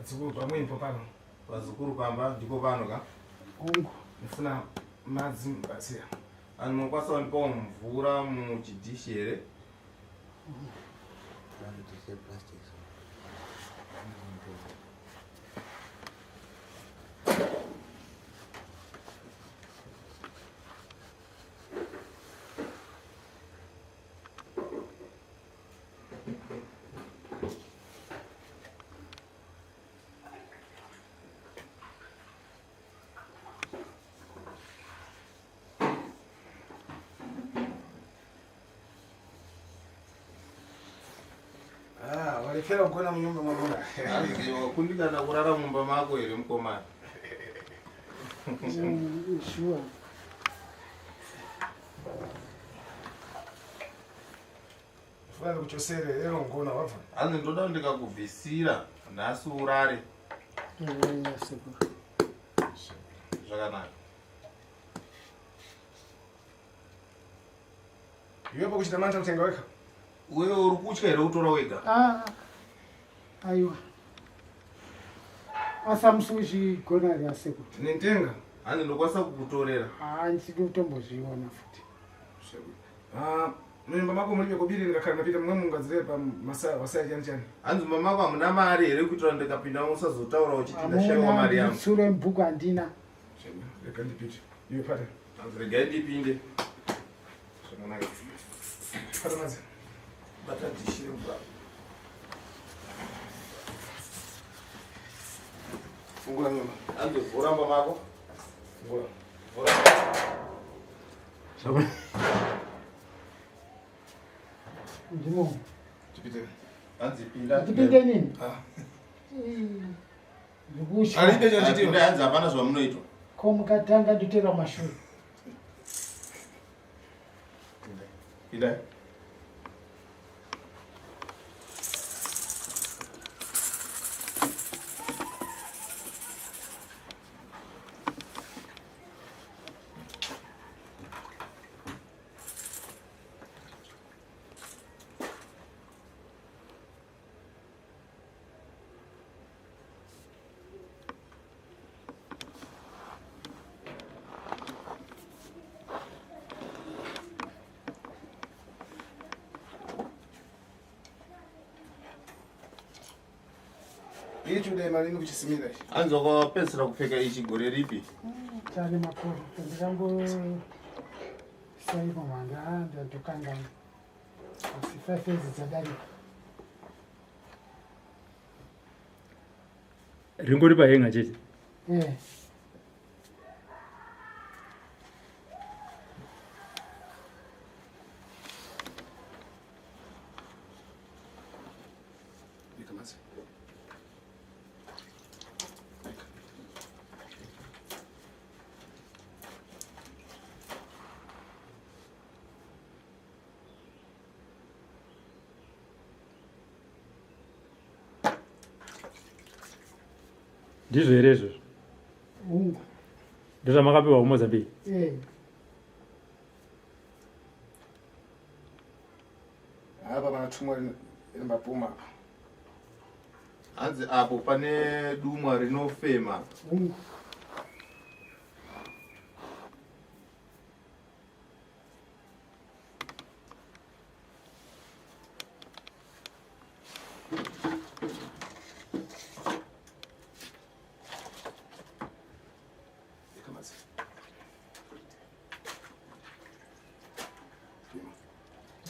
Padzukuru pamwepo pano. Padzukuru pamba ndipo pano ka. Ndifuna madzi mubatsira. Anokwanisa ndipo mvura muchidishere. Walifera kugona munyumba mwabona. Kundikana kurara mumba mako ere mukomana. Sure. Funa kuchosere lero ngona wabva. Ani ndoda ndikakubvisira nhasi urare. Zvakanaka. Iwepo kuchita manta kutenga weka. Wewe uri kutya here kutora wega? Aiwa. Asamsushi gona ryaseko. Nitenga. Ani ndokwanisa kukutorera. Ndisiri kutombozviona futi. Munyumba mako mulibe kubiri ndikakhala napita mwe mungadzire pa masaya chani. Hanzi mamako hamuna mari here kuitira ndikapinda usazotaura uchiti ndashaiwa mari yangu. Sure mbuku handina. Rega ndipite. Iwe pata. Rega ndipinde. Zvakanaka. Pata madzi. Bata dishire mvura. Fungula nyumba. Hanzi vhura mamako. Fungula. Vhura. Zvakanaka. Ndimo. Tipite. Hanzi pinda. Tipinde nini? Ndikushi. Alibe chachiti Pinda hanzi hapana zvamunoitwa. Ko mukatanga nditera mashuri. Pinda. Ichude malini kuchisimira ichi. Hanzi wakapedzisira kupfeka ichi gore ripi? Tane makuru. Ndikambo saiba manga ndotokanga. Asifafezi dzadarika. Ringori pahenga chete. Ndizvo here izvozvo? Ndozvamakapiwa kuMozambique? Apa panatumwa rimbapuma apa. Hanzi apo pane dumwa rinofema.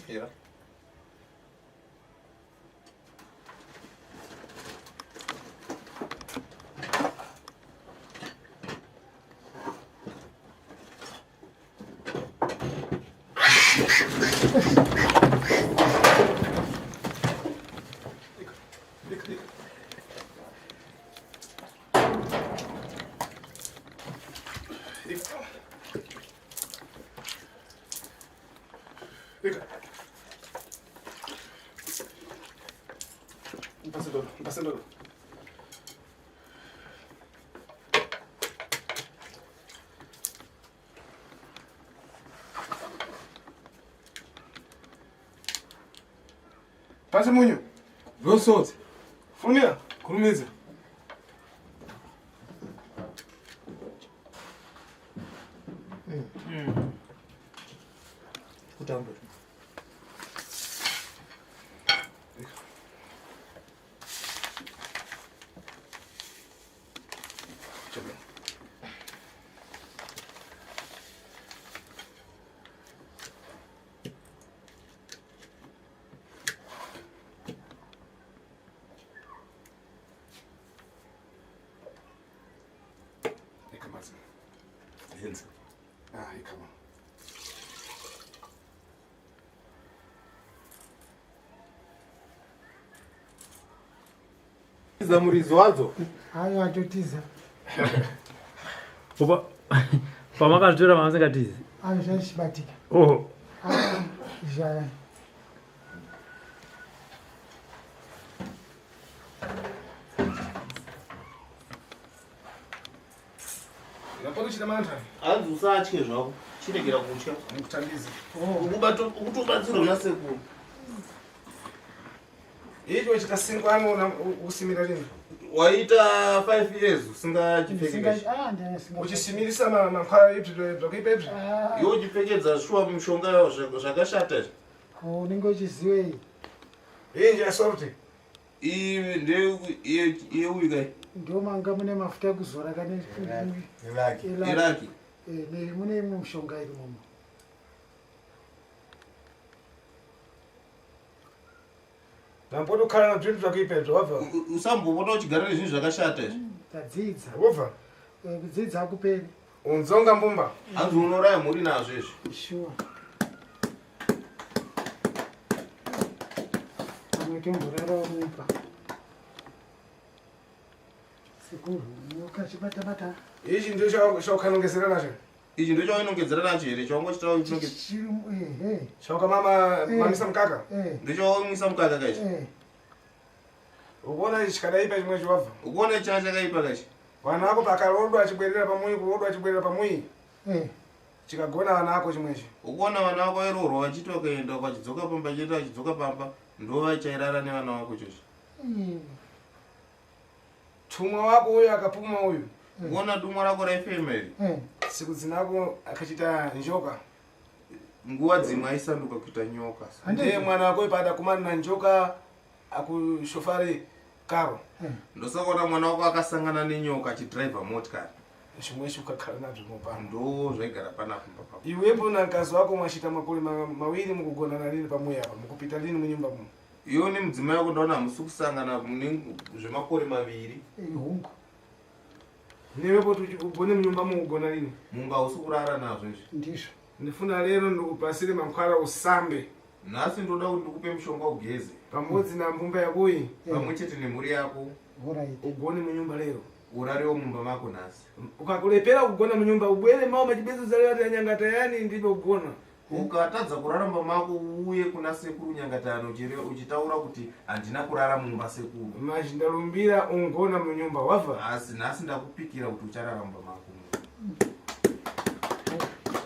Yeah. Pasando. Passa munho. Vê o solto. Funia, corumiza. sense. Come on. Zamurizo wadzo. Hayo atotiza. Opa. Pamakatora mamusingatizi. Hayo zvazvibatika. Oh. Zvaya. Ngapoto chita mantha. Hanzi usatye zvako. Chiregera kutya. Ngikutambiza. Ukutobatsirwa nasekuru. Icho chita 5 ano usimira lini? Waita 5 years usingachipfekeki. Uchisimirisa mankhwala ibvi zvakuipa ibvi. Iwe uchipfekedza shuwa mishonga yawo zvakashata izvi. Unenge uchiziwei? Hii njira soft. Iyi ndeyeuyu kai. Ndio manga mune mafuta ekuzora kane Iraki. Mune imwe mishonga iri mumo. Nampoto khala na zvinhu zvakuipa ibvi wabva. Usambopota uchigara nezvinhu zvakashata izvi. Tadzidza. Wabva. Kudzidza akuperi. Unzonga mbumba. Hanzi unoraya mhuri nazvo izvi. Sure. Tomborara muipa. Sekuru, ukachibata-bata. Ichi ndio chaukanongezera nacho. Ichi ndio chaunongedzera nacho here chaungochita unongedzera. Chauka mamisa mukaka. Ndio chaumisa mukaka kaichi. Ukaona ichi chakadaipa chimwe chwabva. Ukaona ichi chakadaipa kaichi. Vana vako pakarodwa achibwerera pamuyi kurodwa achibwerera pamuyi. Chikagona vana vako chimwechi. Ukaona vana vako vairorwa vachiti vakaenda vachidzoka pamba chienda vachidzoka pamba ndo vachairara nevana vako chochi. Tumwa wako uyu akapuma uyu. Ukaona tumwa rako raifemeri. Siku dzinako akachita njoka. Nguva dzimwe aisanduka kuita nyoka. Ndiye mwana wako pada kumana na njoka akushofari karo. Ndosakaona mwana wako akasangana nenyoka achidriva motikari. Chimwechi ukakhala nazvo mupano. Ndo zvaigara panapa papa. Iwepo na mkazi wako mwachita makore mawiri mukugona na lini pamuyi apa mukupita lini munyumba muno. Iwo ni mudzimai wako ndaona hamusi kusangana zvemakore maviri. Hungu. Niwepo ugone munyumba mukugona lini. Munga hausi kurara nazvo izvi. Ndizvo. Ndifuna lero ndikupasire mankhwala usambe. Nhasi ndoda kuti ndikupe mushonga ugeze. Pamodzi na mbumba yakoyi. Pamwe chete nemhuri yako. Ugone munyumba lero. Urarewo mumba mako nhasi. Ukakulepera kugona munyumba ubwere mawo machibezo zale ati anyangata yani ndibe kugona. Ukatadza kurara mumba mako uye kuna sekuru nyangatano uchitaura kuti handina kurara mumba sekuru. Maji ndalumbira ungona munyumba wabva. Asi nhasi ndakupikira kuti ucharara mumba mako.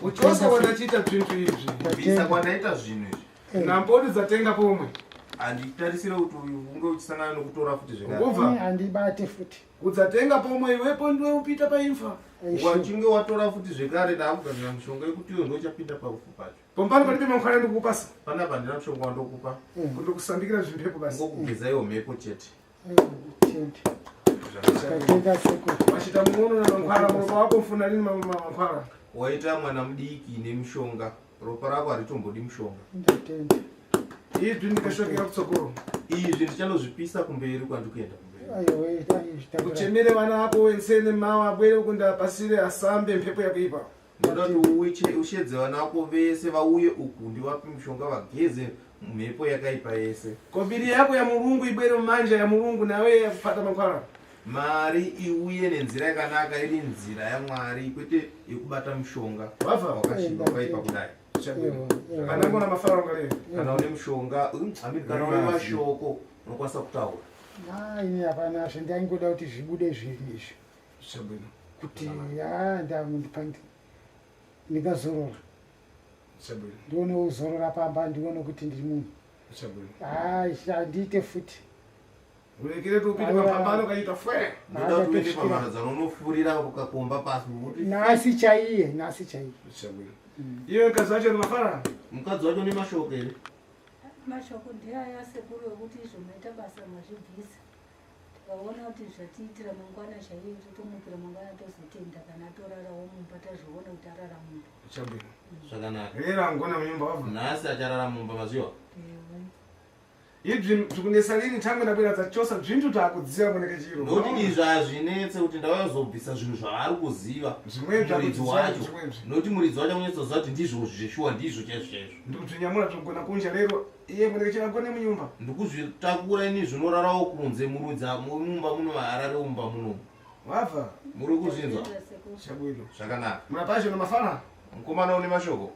Uchosa wanachita zvinhu izvi. Bisa kwandaita zvinhu izvi. Nampoti dzatenga pomwe. Handitarisire kuti unge uchisangana nokutora futi zvekare. Ubva. Handibate futi. Udzatenga pomwe iwepo ndiwe upita paimfa. Wachinge watora futi zvekare ndakugadzira mushonga yekuti iwe ndochapinda parufu pacho. Pompano palibe mankhwala ndikukupasa. Panapa handina mushonga wandokupa. Kuti kusambikira zvimhepo basi. Ngokugeza iwo mhepo chete. Wachita muono na mankhwala ropa wako mfuna lini mankhwala. Waita mwana mudiki nemushonga. Ropa rako haritombodi mushonga. Izvi ndikashokera kutsogoro. Izvi ndichanozvipisa kumberi kwandikuenda kumberi. Uchemere vana vako wensene mawa abwere kundapasire asambe mhepo yakuipa. Ndoda kuti ushedze vana vako vese vauye uku ndivape mushonga vageze mhepo yakaipa yese. Kombiri yako ya mulungu ibwere mumanja ya mulungu nawe yakupata mankhwala. Mari iuye nenzira yakanaka iri nzira yaMwari kwete yekubata mushonga. Wabva wakashinga wakaipa kudai. Kana ngona mafara ngale. Kana une mushonga, kana une mashoko unokwanisa kutaura. Ini hapana zvendaingoda kuti zvibude zviri izvi. Chabwino. Kuti ndingazorora. Chabwino. Ndione kuzorora pamba ndione kuti ndiri munhu. Chabwino. Handiite futi. Urekere tupite pambano kaita fwe. Ndoda tuende pamharadzano unofurira ukakomba pasi. Nhasi chaiye. Chabwino. Iwe mkazi wacho ni mafara? Mukadzi wacho ni mashoko here? Mashoko ndiaya sekuru wekuti izvomaita basa mazvibvisa. Tikaona kuti zvatiitira mangwana chaiyo totomukira mangwana tozotenda kana torarawo mumba tazviona kuti arara mumba. Chabwino. Zvakanaka. Rera ngona munyumba wabva. Nhasi acharara mumba maziwa. Ibvi zvikunesa lini thangwe ndabwera dzachosa zvintu taakudziva muneke chiro. Noti izvi hazvinetse kuti ndawazobvisa zvinhu zvaari kuziva muridzi wacho. Noti muridzi wacho kunyatsoziva kuti ndizvo zveshuwa ndizvo chaizvo. Ndikuzvinyamura zvogona kunja lero iye muneke chiro agone munyumba. Ndikuzvitakura ini zvinorarawo kunze mumba muno harare mumba muno. Wabva? Muri kuzvinzwa? Chabwino. Zvakanaka. Murapasho namafana? Mukomana une mashoko?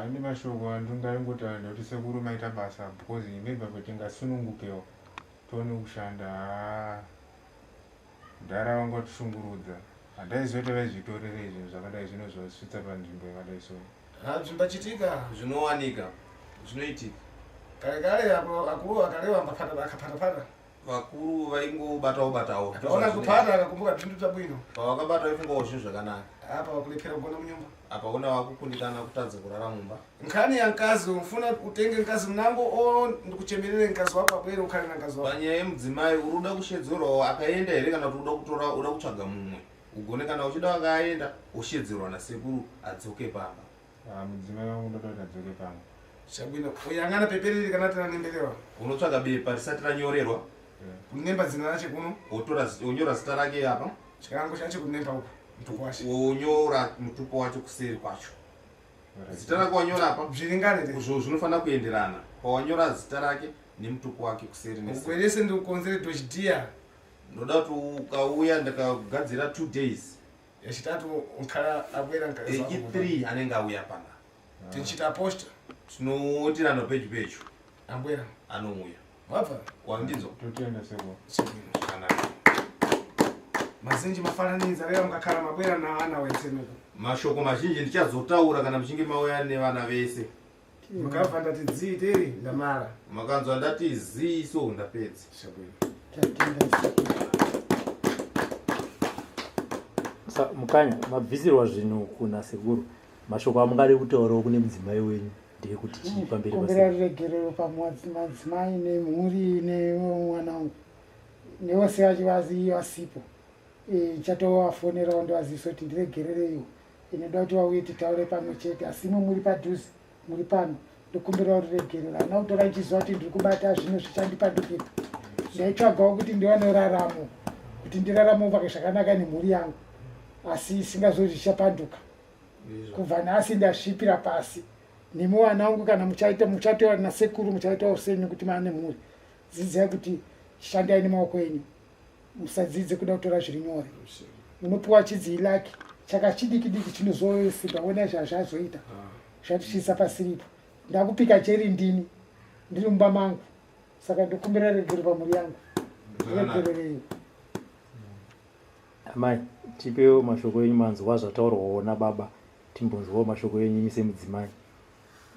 Ine mashoko andingaringotaura kuti sekuru maita basa because imebva patingasunungukewo tione kushanda ndara vangotishungurudza handaizoita vaizvitorere izvi zvakadai zvinozosvitsa panzvimbo yakadai so Zvimbachitika Zvinowanika. Zvinoitika. kare apo akuru akareva akapata. Vakuru vaingobatawo. Akaona kupata akakumbuka zvintu zvabwino. Pavakabata vaifungawo zvinhu zvakanaka. Apa wakulephera kugona munyumba. Apa una wakukundikana kutadza kurara mumba. Nkhani ya mkazi ufuna utenge mkazi mnango ndikuchemerere mkazi wako abwere ukhale na mkazi wako. Panyaya yemudzimai uruda kushedzerawo akaenda here kana kuti uda kutsvaga mumwe. Ugone kana uchida akaenda ushedzerwa nasekuru adzoke pamba. mudzimai wangu ndototi adzoke pamba. Chabwino uyangana pepereri kana tana nembelewa. Unotsvaga bepa risati ranyorerwa. Kunemba dzina rache kuno. Unyora zita rake apa. Chikango chache kunemba uko. Mtupo wacho. Unyora mutupo wacho kuseri kwacho. Zita rake wanyora apa. Zviringane te. Zvinofana kuenderana. Pawanyora zita rake nemutupo wake kuseri neseri. Ukwelese ndikukonzere dochidia. Ndoda kuti ukauya ndakagadzira 2 days. Yachitatu unkhala abwera mkazi wako. 3 anenge auya pana. Tinchita posta. Tinowotirana pedyo. Abwera. Anouya. Wabva? Wandinzwa? Totienda seko. Chabwino. Zvakanaka. Mazinji mafananidzo reva mukakhala mabwera naana wenzenuko. Mashoko mazhinji ndichazotaura kana muchinge mauya nevana vese. Mukabva ndati dzii teri ndamara. Makanzwa ndati zii so ndapedza. Chabwino. Mukanya mabvisirwa zvinhu kuna sekuru mashoko amungade kutaurawo kune mudzimai wenyu ndeyekuti chii pamberi kumbira ruregerero pamadzimai nemhuri nemwana wangu nevose vachi vasipo chatovafonerawo ndovazivisa kuti ndiregerereiwo inoda kuti vauye titaure pamwe chete asi imwe muri padhuze muri pano ndokumbirawo ruregerero hana kutora ichiziva kuti ndiri kubata zvino zvichandipadukira ndaitsvagawo kuti ndiwane raramo kuti ndiraramo pake zvakanaka nemhuri yangu asi isingazoti zvichapanduka kubva nhasi ndasvipira pasi nemi wana wangu kana muchataura nasekuru muchaitawo senyu kuti maane mhuri dzidzai kuti shandai nemaoko enyu musadzidze kuda kutora zviri nyore munopiwa chidzii lake chakachidiki chinozosimba ona zvazvazoita zvatichiisa pasiripo ndakupika cheri ndini ndiri mumba mangu saka ndokumbira regero pamhuri yangu regererei amai tipewo mashoko enyu manzwa zvataurwawo nababa timbonzwawo mashoko enyu inyi semudzimai.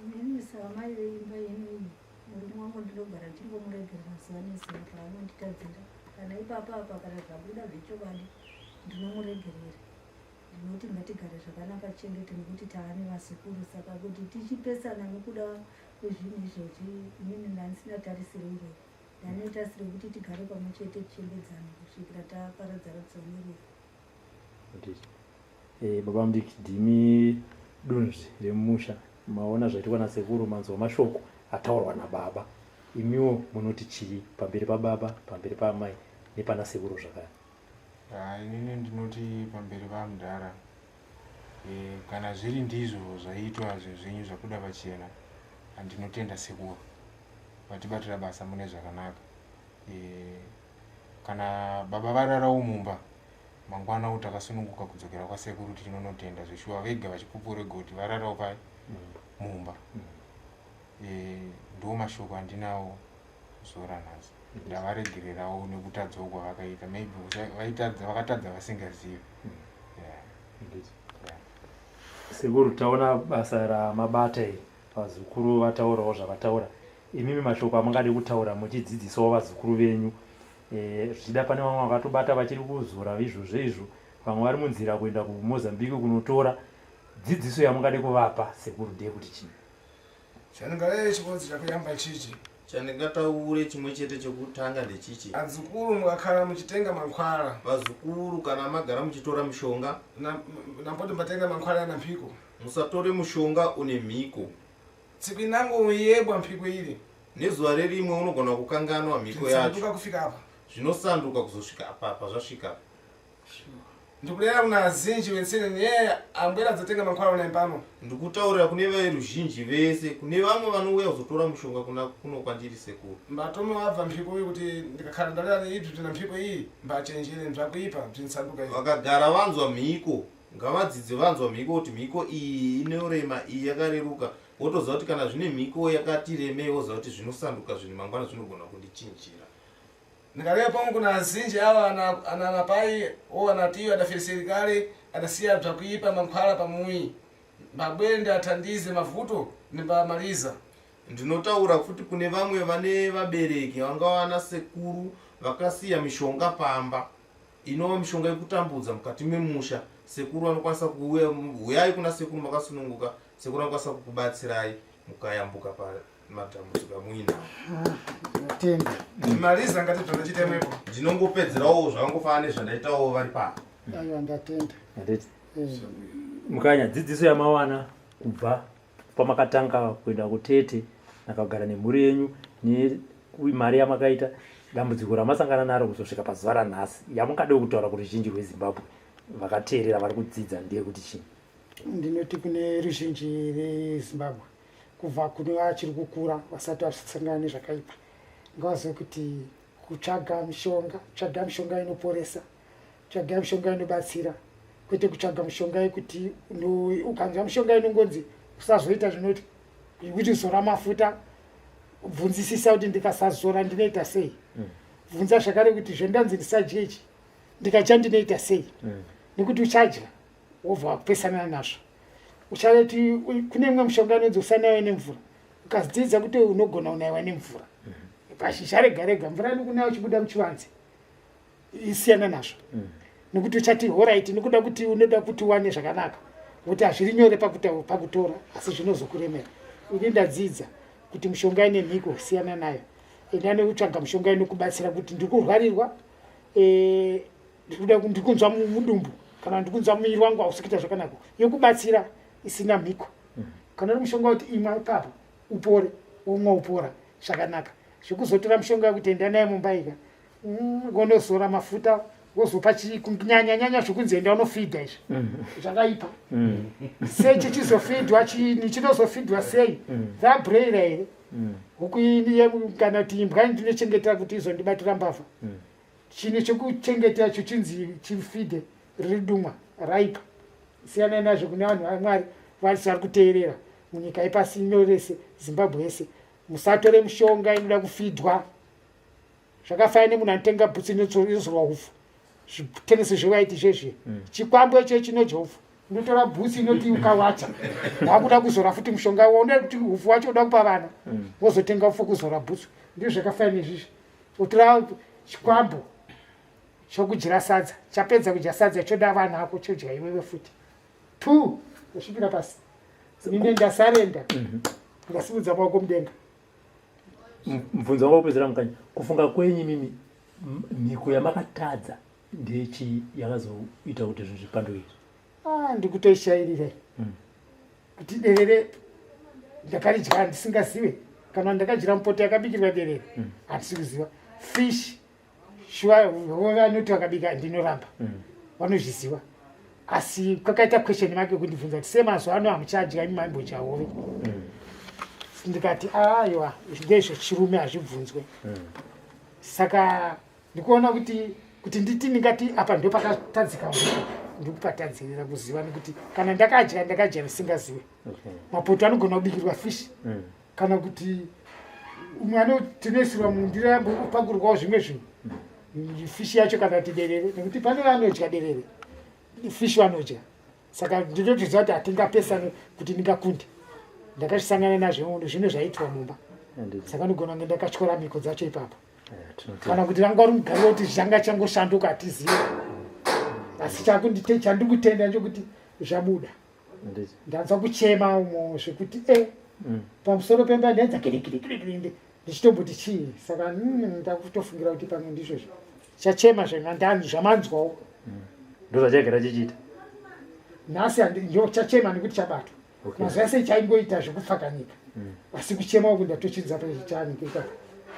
Inini samai veimba inoyi murume wangu ndinogara ndingomuregerera zuva nezuva paanonditadzira kana ipapa apa kana zvabuda zvechokwadi ndinomuregerera ndinoti ngatigare zvakanaka chengete nekuti taane vasekuru saka kuti tichipesana nekuda kwezvinhu izvozvi inini ndandisina tarisiro iroi ndanoitasire kuti tigare pamwe chete tichengedzana kusvikira taparadzana tsonerera. Baba Mudiki ndimi dunzvi remusha maona zvaitikwa nasekuru manzwa mashoko ataurwa nababa imiwo munoti chii pamberi pababa pamberi paamai nepana sekuru zvakaya? Inini ndinoti pamberi pamudhara kana zviri ndizvo zvaiitwa zvezvenyu zvakuda pachena handinotenda sekuru vatibatira basa mune zvakanaka. Kana baba vararawo mumba mangwana kuti akasununguka kudzokera kwasekuru tinonotenda zveshuwa vega vachipupurega kuti vararawo pai mumba. Ndo mashoko andinawo zora nhasi ndavaregererawo nekutadzawo kwavakaita maybe vakatadza vasingazivi. Sekuru taona basa ramabata iri vazukuru vataurawo zvavataura imimi mashoko amungade kutaura muchidzidzisawo vazukuru venyu zvichida pane vamwe vakatobata vachiri kuzora izvo vamwe vari munzira kuenda kuMozambique kunotora dzidziso yamungade kuvapa sekuru ndeyekuti chii? Chandingareve chibodzi chakuyamba chichi chandingataure chimwe chete chekutanga ndechichi adzukuru mukakhala muchitenga mankhwala vazukuru kana magara muchitora mushonga nampoti mbatenga mankhwala ana mphiko musatore mushonga une mhiko. tsiku inango uyebwa mphiko ili nezuva rerimwe unogona kukanganwa mhiko yacho Sanduka kufika apa. zvinosanduka kuzosvika apapa zvasvika Ndikulera kuna azinji wensene niye ambwera dzotenga mankhwala na pano. ndikutaurira kune veruzhinji vese kune vamwe vanouya kuzotora mushonga kuno kwandiri sekuru Mbatome wabva mphiko iyi kuti ndikakhala ndalira neidzi kuti na mphiko iyi mbachenjere ndzakuipa bzinsanduka iyi. vakagara vanzwa mhiko ngavadzidze vanzwa mhiko kuti mhiko iyi inorema iyi yakareruka wotoziva kuti kana zvine mhiko yakati remei woziva kuti zvinosanduka zvinhu mangwana zvinogona kundichinjira Nikalea pangu kuna azinji awa ananapai o anatiyo adafere serikali adasiya bzakuipa mankhwala pamui. Mabwende athandize mavuto nimbamaliza. ndinotaura futi kune vamwe vane vabereki vangava vana sekuru vakasiya mishonga pamba inova mishonga yekutambudza mukati memusha sekuru anokwanisa kuuya uyai kuna sekuru makasununguka sekuru anokwanisa kukubatsirai mukayambuka pamatambudziko amuinawo Tenda. Nimaliza ngati tonachitemepo. ndinongopedzerawo zvakangofanana nezvandaitawo vari pano Aiwa ndatenda. handiti Eh. mukanya dzidziso yamawana kubva pamakatanga kuenda kutete nakagara nemhuri yenyu nemari yamakaita dambudziko ramasangana naro kuzosvika pazuva ranhasi yamungade kutaura kuti zhinji rwezimbabwe vakateerera vari kudzidza ndiye kuti chii? Ndinoti kune ruzhinji rezimbabwe kubva kune vachiri kukura vasati vasangana nezvakaipa ngavazive kuti kutsvaga mishonga inoporesa, kutsvaga mishonga inobatsira, kwete kutsvaga mishonga yekuti ukanzwa mishonga inongonzi usazoita zvinoti kuti zora mafuta bvunzisisa kuti ndikasazora ndinoita sei, bvunza zvakare kuti zvendanzi ndisadye ichi ndikadya ndinoita sei, nekuti uchadya wobva wakupesana nazvo. Uchati kune imwe mishonga inonzi usanaiwa nemvura, ukazidzidza kuti unogona unaiwa nemvura pashizha rega rega mvura inokunaya uchibuda muchivanze isiyana nazvo, nekuti uchati horaiti nekuda kuti unoda kuti uwane zvakanaka kuti hazviri nyore pakutora asi zvinozokuremera. Ini ndadzidza kuti mishonga ine mhiko siyana nayo, endane kutsvaga mishonga inokubatsira kuti ndikurwarirwa ndikunzwa mudumbu kana ndikunzwa muviri wangu hausi kuita zvakanaka yokubatsira isina mhiko. Kana uri mushonga kuti imwa ipapo upore womwa upora zvakanaka, zvekuzotora mushonga wekuti enda naye mumbaika wonozora mafuta wozopa kunyanya zvokunzi enda unofidha izvi zvakaipa sei chichizofidhwa chini chinozofidhwa sei zabhureira here huku kana kuti imbwa ndinochengetera kuti izondibatira mbavha chini chekuchengetera chochinzi chifidhe riri dumwa raipa. Siyana nazvo kune vanhu vamwari vasi vari kuteerera munyika yepasi ino rese Zimbabwe yese, musatore mishonga inoda kufidhwa. Zvakafanana nemunhu anotenga bhutsi inozorwa upfu, zvitengeso zvewaiti izvezvi chikwambo icho chinodya upfu, unotora bhutsi inoti ukawacha wakuda kuzora futi mushonga waona kuti upfu wacho uda kupa vana wozotenga upfu kuzora bhutsi. Ndizvo zvakafanana nezvizvi, utora chikwambo chokudyira sadza, chapedza kudya sadza choda vana ako chodya iwewe futi kusvika pasi. Ine ndasarenda ndasimudza maoko mudenga. Mubvunzo wangu wekupedzisira mukanya, kufunga kwenyu mimi mhiko yamakatadza ndechi yakazoita kuti zvinhu zvipando izvi? Ndikutoishairira kuti derere ndakaridya ndisingazive, kana ndakadyira mupoto yakabikirwa derere handisi kuziva. Fish shuwa vanoti vakabika ndinoramba vanozviziva, asi kwakaita question make kundibvunza kuti semazuva ano hamuchadya imi maimbodya hove. Ndikati aiwa ndezvechirume hazvibvunzwe. Saka ndikuona kuti nditi ndingati apa ndo pakatadzika ndikupatadzirira kuziva nekuti kana ndakadya ndisingazive. Mapoto anogona kubikirwa fish kana kuti umwe anotinoisirwa mundiro yambo pakurwawo zvimwe zvinhu fishi yacho kana kuti derere, nekuti pane vanodya derere fishi vanodya. Saka ndinotiziva kuti hatingapesane kuti ndingakunde. Ndakazvisangana nazvo zvino zvaitwa mumba, saka ndigona kunge ndakatyora mhiko dzacho ipapo. Kana kuti ranga uri mugariro kuti zvanga changoshanduka hatizivi, asi chandikutenda nchokuti zvabuda. Ndanzwa kuchema umo zvekuti pamusoro pemba ndaenza kirikirikirinde ndichitomboti chii. Saka ndakutofungira kuti pamwe ndizvozvo chachema zvandani zvamanzwawo ndo zvachagara chichiita nhasi. Ndo chachema nekuti chabatwa mazuva ese chaingoita zvekupfakanyika asi kuchema uku ndatochidza pachitani ndikati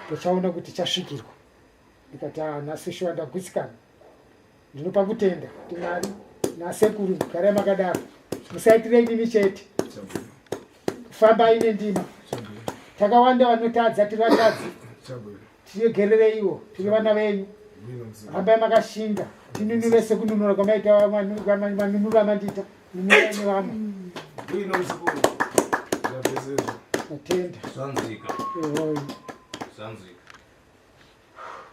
tochaona kuti chasvikirwa ndikati nhasi shuwa ndagutsikana ndinopa kutenda kuti Mwari nasekuru garai makadaro musaitirei nimi chete fambai nendima takawanda vanotadza tiri vatadzi tiregerere iwo tiri vana venyu hambai makashinga tinunure sekununura kwamaita manunura mandita nunurai nevamwe Bwino mzukuru. matenda Zvanzika. ehoyi Zvanzika.